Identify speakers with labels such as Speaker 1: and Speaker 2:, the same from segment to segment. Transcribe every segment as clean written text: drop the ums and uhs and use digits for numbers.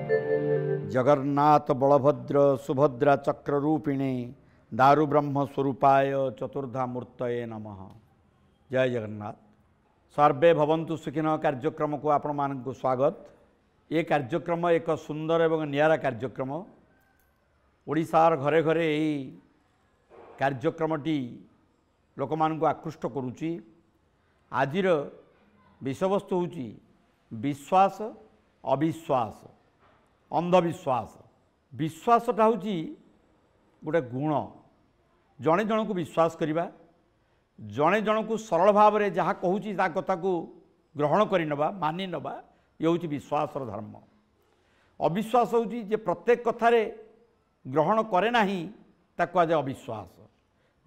Speaker 1: जगन्नाथ बलभद्र सुभद्रा चक्ररूपिणे दारु ब्रह्म स्वरूपाय चतुर्धा मूर्तये नमः। जय जगन्नाथ। सर्वे भवन्तु सुखिनः कार्यक्रम को आपण मानक स्वागत। ये कार्यक्रम एक सुंदर एवं नियारा कार्यक्रम। ओडिशार घरे घरे यही कार्यक्रमटी लोक मानक आकृष्ट करुच्ची। आजिर विषयवस्तु होची विश्वास अविश्वास अंधविश्वास। विश्वासटा होची गोटे गुण। जड़े जन को विश्वास करिबा, जड़े जन को सरल भाव में जहाँ कहूँ ता कथा को ग्रहण करि नबा मानि नबा, ये होची विश्वासर धर्म। अविश्वास होची जे प्रत्येक कथारे ग्रहण करे नाही ताको आज अविश्वास।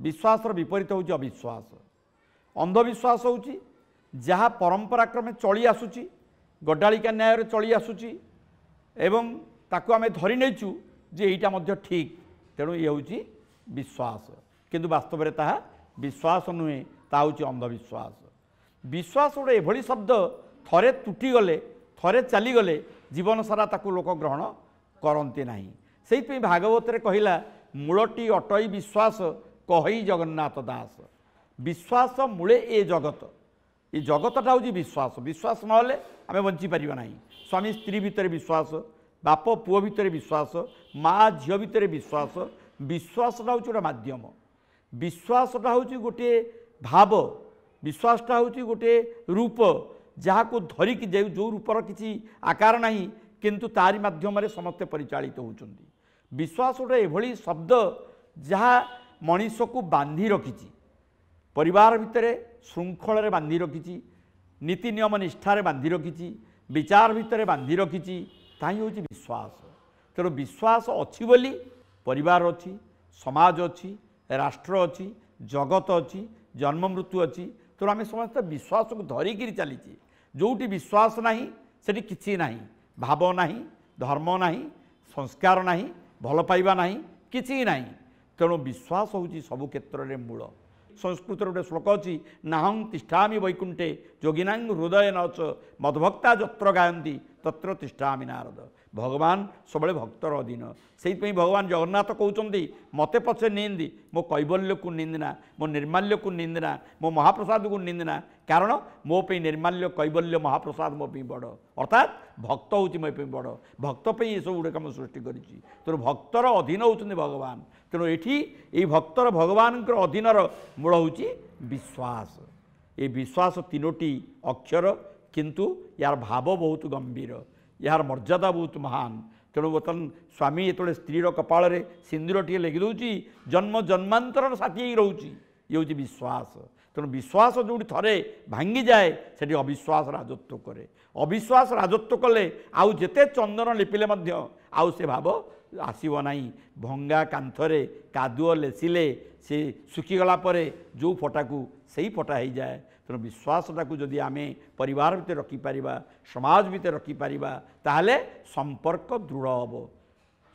Speaker 1: विश्वासर विपरीत होची अविश्वास। अंधविश्वास होची जहाँ परंपरा क्रमे चली आसुची, गड्डालिका न्याय चली आसुची एवं ताको आमे धरि नेचु जे एटा मध्य ठीक, तेणु ये होची विश्वास। किंतु वास्तव में ताहा विश्वास नुहे, ता होची अंधविश्वास। विश्वास गोटे एभली शब्द थरे तुटी गले, थरे चली गले जीवन सारा ताको लोक ग्रहण करते नहीं। से भागवत कहला मूलटी अटई विश्वास कही जगन्नाथ दास। विश्वास मूले ए जगत। ये जगतटा हूँ विश्वास। विश्वास ना आम बंची पारिबा नहीं। स्वामी स्त्री भितर विश्वास, बाप पुओ भितर विश्वास, माँ झील भितर विश्वास। विश्वासटा हूँ गोटे माध्यम। विश्वासटा हूँ गोटे भाव। विश्वासटा हूँ गोटे रूप जहाँ को धरिकी जो रूपर किसी आकार नहीं किंतु तारी माध्यम समस्ते परिचालित होउचंदी। विश्वास गोटे एभली शब्द जहाँ मनीष को बांधी रखिछि, परिवार भितर श्रृंखल बांधी रखिछि, नीति नियम निष्ठार बांधी रखिछि, विचार भितर बांधी रखिछि, ताही होछि विश्वास। तेणु विश्वास अच्छी बोली परिवार अच्छी, समाज अच्छी, राष्ट्र अच्छी, जगत अच्छी, जन्म मृत्यु अच्छी। तेणु आम समस्त विश्वास को धरिकी चली। जोटी विश्वास नहीं सेठी किछि नहीं, भाव नहीं, धर्म नहीं, संस्कार नहीं, भल पाइबा नहीं, किछि नहीं। तेणु विश्वास होची सबु क्षेत्र में मूल। संस्कृत गोटे श्लोक अच्छी नाहं तिष्ठामि वैकुंठे योगिनांग हृदय नच मदभक्ता जत्र गायन्ति तत्र तिष्ठामि नारद। भगवान सबले भक्तर अधीन। से भगवान जगन्नाथ कहते मते पछे निंदी, मो कैबल्य को निंदना, मो निर्माल्य को निंदना, मो महाप्रसाद को निंदना। कारण मो पे निर्माल्य कैबल्य महाप्रसाद मो पे बड़। अर्थात भक्त हूँ मो पे बड़। भक्त पे ये सब गुड़े कम सृष्टि करी। तेणु भक्तर अधीन होती भगवान। तेणु ये भक्तर भगवान अधीनर मूल हूँ विश्वास। ये विश्वास तीनोटी अक्षर किंतु यार भाव बहुत गंभीर, यार मर्यादा बहुत महान। तेणु बर्तमान स्वामी जो स्त्रीर कपाल में सिंदूर टे लिखिदे जन्म जन्मांतर साथी रोचे, ये हूँ विश्वास। तेणु विश्वास जो थे भांगी जाए से अविश्वास राजत्व करे। अविश्वास राजत्व कले आउ जेते चंदन लिपिले आउ से भाव आसब ना। भंगा कांथरे कादुओ लेसिले से सुखीगला जो फटा को सही फटा हो जाए। तेणु विश्वासटा को जदि आमे परिवार भितर रखिपर, समाज भितर रखिपर, ताहले संपर्क दृढ़ हम।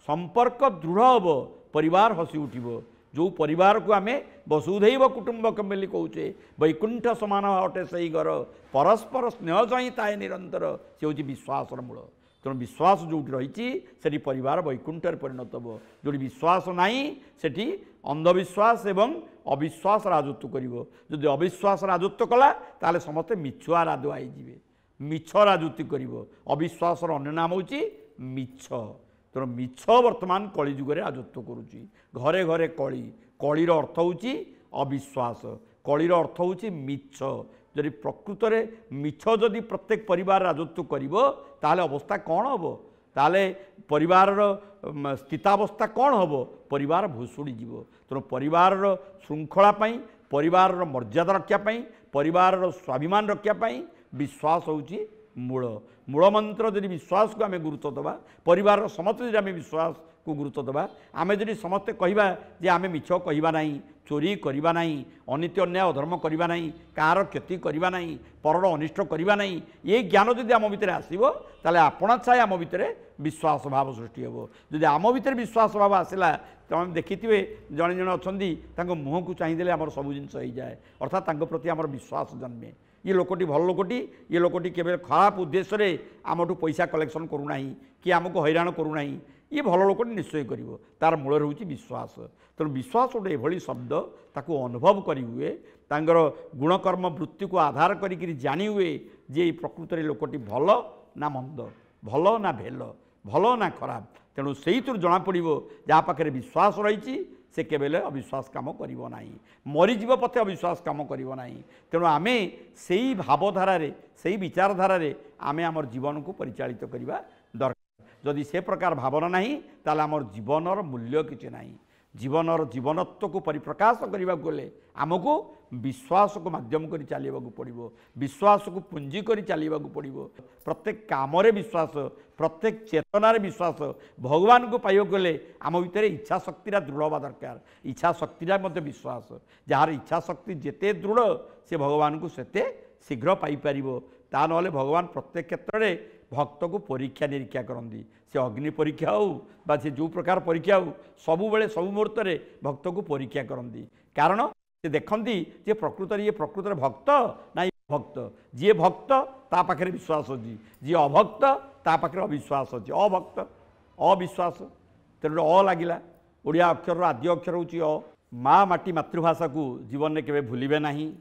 Speaker 1: संपर्क दृढ़ हम, परिवार हसी उठिबो। जो परिवार को आमे वसुधैव कुटुंबकम बोली कहूचे, वैकुंठ समान अटे सही घर, परस्पर स्नेह चाही ताए निरंतर, से हूँ विश्वासर मूल। तेणु विश्वास जो रही से परिवार वैकुंठर परिणत हो। जो विश्वास नहीं सेठी अंधविश्वास एवं अविश्वास राजत्व करिवो। जदि अविश्वास राजत्व कला ताले समस्ते मिछुआ राधु आईजे, मिछ राजत्व करिवो। अविश्वासर अन्य नाम होची मिछ। तेणु मिछ वर्तमान कलिजुगे राजत्व करुच्ची। घरे घरे कली, कलीर अर्थ होची अविश्वास, कलीर अर्थ होची मिछ। जदि प्रकृत में मिछ जदि प्रत्येक परिवार राजत्व करिवो ताले अवस्था कौन हम? ताले परिवार स्थितावस्था कौन हम? परिवार भुशुड़ी जीव। तेणु परिवार श्रृंखला पाई, परिवार मर्यादा रक्षापी, परिवार स्वाभिमान रक्षापी विश्वास होची मूल। मूल मंत्र जदि विश्वास को आम गुरुत्व दबा, परिवार समस्त जदि आम विश्वास को गुरुत्व दबा, आम जदि समस्ते कहवा जे आम मिछ कहवा नहीं, चोरी करवा नहीं, अनीति अन्याय अधर्म करवा नहीं, कार क्षति करवा नहीं, परर अनिष्ट करवा नहीं, ये ज्ञान जदि आम भितर आसो ताले आपणा छाए आम भितर विश्वास भाव सृष्टि हो। जदि आम भितर विश्वास भाव आसला तुम देखिए जड़े जड़े अच्छा मुँह को चाहिए आम सब जिन हो जाए, अर्थात प्रति आम विश्वास जन्मे। ये लोकटी भल लोकटी ये लोकटी केवल खराब उद्देश्य आमठू पैसा कलेक्शन करूना कि आमको हैरान करूना ये भल लोकटी निश्चय कर तार मूल हूँ विश्वास। तेणु विश्वास गोटे एभली शब्द ताको अनुभव करी हुए तांगर गुणकर्म वृत्ति को आधार करी जानी हुए जे प्रकृत में लोकटी भल ना मंद भल ना भेल भल ना खराब। तेणु से जना पड़ो जहाँ पाखे विश्वास रही से केवल अविश्वास काम करिवो नाही मरीजीव पथे अविश्वास काम करिवो नाही। तेणु आमे से ही भावधारा से विचारधारा आमे आमर जीवन को परिचालित करवा दरकार। जदि से प्रकार भावना नहीं ताले आमर जीवनर मूल्य किछि नाही। जीवनर जीवनत्व को परिप्रकाश करने को गले आमको विश्वास को माध्यम कर चलवाक पड़ो विश्वास को पुंजी कर चलवाक पड़ो प्रत्येक काम विश्वास प्रत्येक चेतनार विश्वास भगवान को पाइबा गले आम भितर इच्छा शक्ति दृढ़ हवा दरकार। इच्छा शक्ति विश्वास जार इच्छा शक्ति जिते दृढ़ से भगवान को सेते शीघ्र पाइपर ता ना भगवान प्रत्येक क्षेत्र में भक्त को परीक्षा निरीक्षा करती से अग्नि परीक्षा हो बा से जो प्रकार परीक्षा हो सबु बेले सब मुहूर्त में भक्त को परीक्षा करती कारण से देखती जे प्रकृत ये प्रकृत भक्त ना भक्त जी भक्त ता पाखे विश्वास अच्छी जी अभक्त ता पाखे अविश्वास अच्छी अभक्त अविश्वास तेणु अ लगिला ओडिया अक्षर आद्य अक्षर हूँ अ माँ माटी मातृभाषा को जीवन में केवे भूलिबे नहीं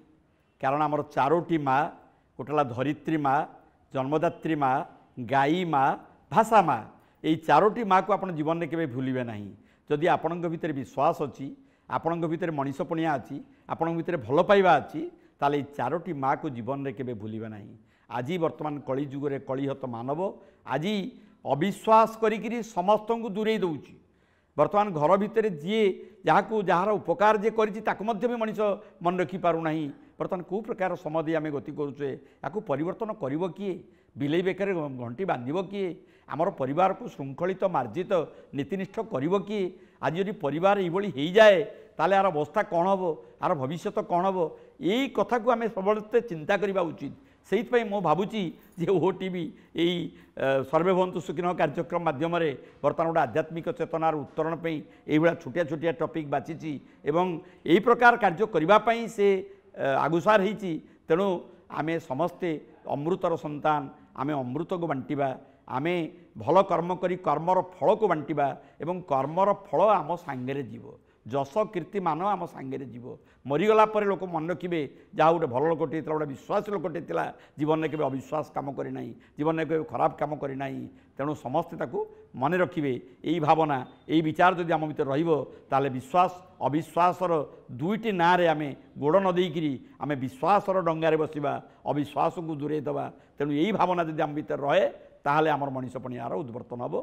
Speaker 1: कारण आमर चारोटी माँ गोटेला धरित्री माँ जन्मदात्री माँ गाई माँ भाषा माँ यही चारोटी माँ को आप जीवन में केवे भूलिबे नहीं। जदि आपण भीतर विश्वास अच्छी आपण भीतर मनीषपणिया अच्छी आपण भीतर भल पाइबा अच्छी ताले चारोटी माँ को जीवन में केवे भूलिबे नहीं। आज वर्तमान कली जुगरे कलिहत मानव आज अविश्वास करी समस्त को दूरे दौची वर्तमान घर भितर जी जहाँ जार उपकार जे करी मनीष मन रखी पारना बर्तमान कौ प्रकार समय आम गति करुचे या परिवर्तन कर किए बिलई बेकार घंटी बांध किए आमर परिवार को श्रृंखलित मार्जित नीतिनिष्ठ कर किए आज यदि परिवार ये जाए ताले यार अवस्था कौन हम यार भविष्य कौन हम यही कथा को आम सब चिंता करवा उचित। से मो भावुची जे OTV यही सर्वे भवन्तु सुखिनः कार्यक्रम माध्यम बर्तमान गोटे आध्यात्मिक चेतनार उत्तरण पे ये छोटिया छोटिया टॉपिक बाची एवं यही प्रकार कार्य करने से आगुसार होती। तेणु आमे समस्ते अमृतर संतान आमे अमृत को बांटिबा आमे भल कर्म करी कर्मर फल को बांटिबा एवं कर्मर फल आम सांगे जीव जस कीर्ति मान आम सांगे जीव मरीगला पर लोक मन रखिए जहाँ गोटे भल लोकटे गोटे विश्वास लोकटे जीवन में केवल अविश्वास कम करना जीवन में केवल खराब कम करना। तेणु समस्ते ताकू मन रखिए यही भावना यही विचार जदि आम भीतर रहा विश्वास अविश्वासर दुईटी ना रे आमे गोड़ न देकरी आमे विश्वासर डंगारे बसिबा अविश्वास को दूरे दबा। तेणु यही भावना जदि आम भीतर रहे ताहले आमर मनीषपणियार उद्वर्तन हम।